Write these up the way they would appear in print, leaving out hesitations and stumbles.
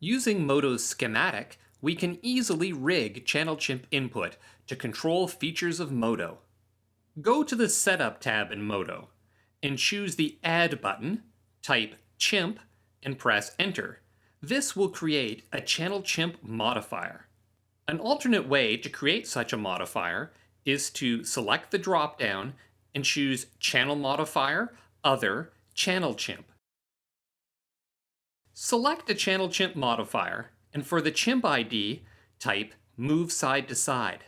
Using Modo's schematic, we can easily rig Channel Chimp input to control features of Modo. Go to the Setup tab in Modo and choose the Add button, type Chimp, and press Enter. This will create a Channel Chimp modifier. An alternate way to create such a modifier is to select the drop-down and choose Channel Modifier, Other, Channel Chimp. Select a Channel Chimp modifier, and for the chimp ID, type Move Side to Side.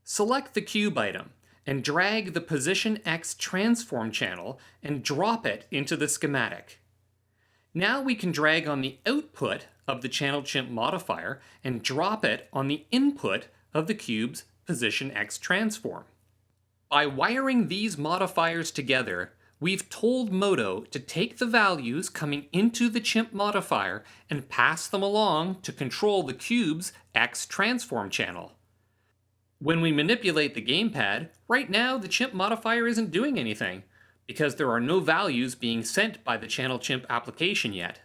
Select the cube item and drag the Position X transform channel and drop it into the schematic. Now we can drag on the output of the Channel Chimp modifier and drop it on the input of the cube's Position X transform. By wiring these modifiers together, we've told Modo to take the values coming into the chimp modifier and pass them along to control the cube's X transform channel. When we manipulate the gamepad, right now the chimp modifier isn't doing anything, because there are no values being sent by the Channel Chimp application yet.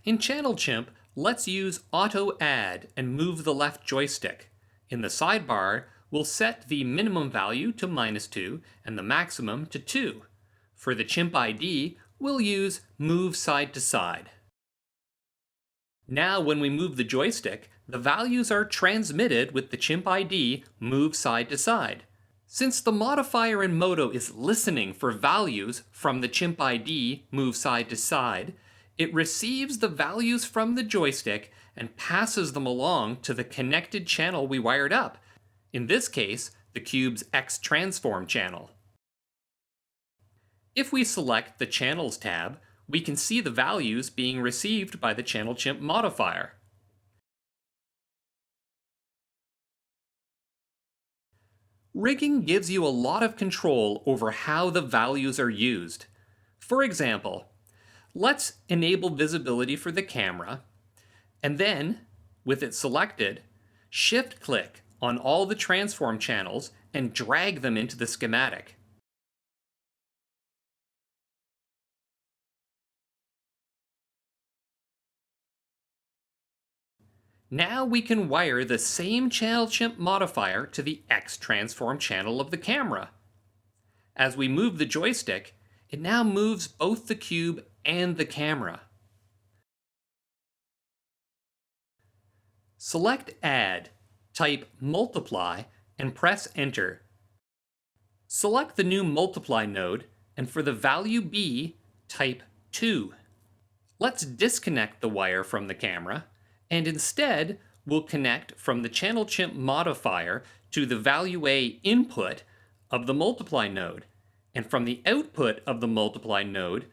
In Channel Chimp, let's use Auto Add and move the left joystick. In the sidebar, we'll set the minimum value to -2 and the maximum to 2. For the chimp ID, we'll use Move Side to Side. Now when we move the joystick, the values are transmitted with the chimp ID Move Side to Side. Since the modifier in Modo is listening for values from the chimp ID Move Side to Side, it receives the values from the joystick and passes them along to the connected channel we wired up, in this case, the cube's X transform channel. If we select the Channels tab, we can see the values being received by the Channel Chimp modifier. Rigging gives you a lot of control over how the values are used. For example, let's enable visibility for the camera, and then, with it selected, shift-click on all the transform channels and drag them into the schematic. Now we can wire the same Channel Chimp modifier to the X transform channel of the camera. As we move the joystick, it now moves both the cube and the camera. Select Add, type Multiply, and press Enter. Select the new Multiply node, and for the value B, type 2. Let's disconnect the wire from the camera, and instead, we'll connect from the Channel Chimp modifier to the value A input of the multiply node, and from the output of the multiply node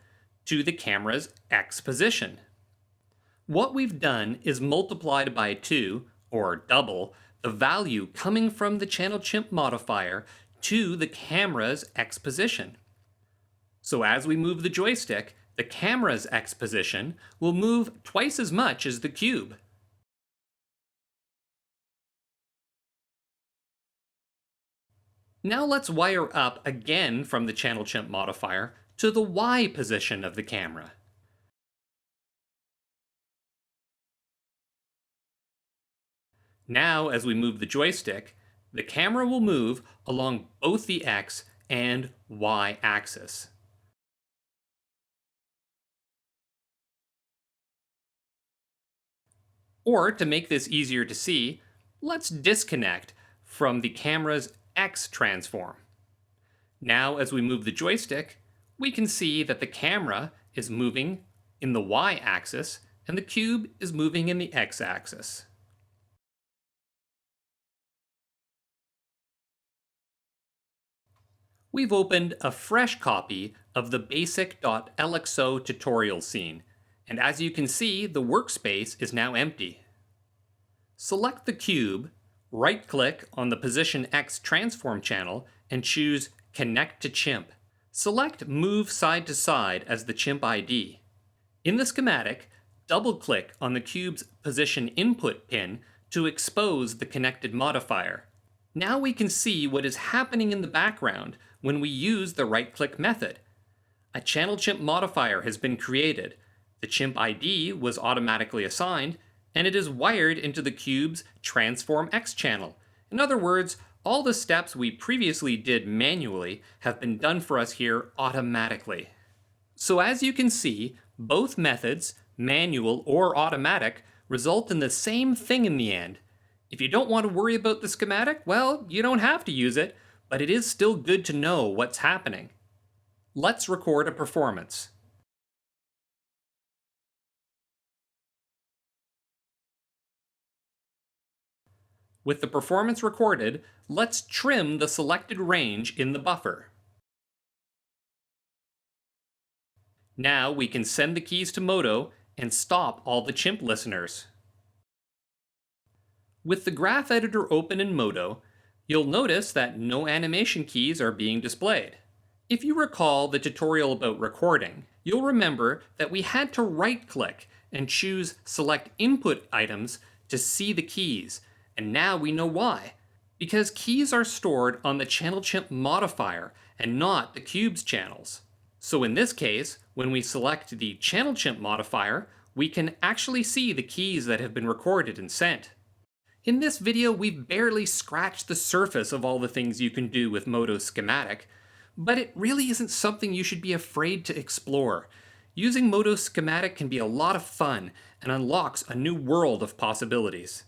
to the camera's X position. What we've done is multiplied by 2, or double, the value coming from the Channel Chimp modifier to the camera's X position. So as we move the joystick, the camera's X position will move twice as much as the cube. Now let's wire up again from the Channel Chimp modifier to the Y position of the camera. Now, as we move the joystick, the camera will move along both the X and Y axis. Or, to make this easier to see, let's disconnect from the camera's X transform. Now, as we move the joystick, we can see that the camera is moving in the Y axis and the cube is moving in the X axis. We've opened a fresh copy of the basic.lxo tutorial scene, and as you can see, the workspace is now empty. Select the cube, right-click on the Position X transform channel, and choose Connect to Chimp. Select Move Side to Side as the chimp ID. In the schematic, double-click on the cube's position input pin to expose the connected modifier. Now we can see what is happening in the background when we use the right-click method. A Channel Chimp modifier has been created. The chimp ID was automatically assigned, and it is wired into the cube's Transform X channel. In other words, all the steps we previously did manually have been done for us here automatically. So as you can see, both methods, manual or automatic, result in the same thing in the end. If you don't want to worry about the schematic, well, you don't have to use it, but it is still good to know what's happening. Let's record a performance. With the performance recorded, let's trim the selected range in the buffer. Now we can send the keys to Modo and stop all the chimp listeners. With the graph editor open in Modo, you'll notice that no animation keys are being displayed. If you recall the tutorial about recording, you'll remember that we had to right-click and choose Select Input Items to see the keys, and now we know why. Because keys are stored on the Channel Chimp modifier and not the cube's channels. So in this case, when we select the Channel Chimp modifier, we can actually see the keys that have been recorded and sent. In this video, we've barely scratched the surface of all the things you can do with Modo's schematic, but it really isn't something you should be afraid to explore. Using Modo's schematic can be a lot of fun and unlocks a new world of possibilities.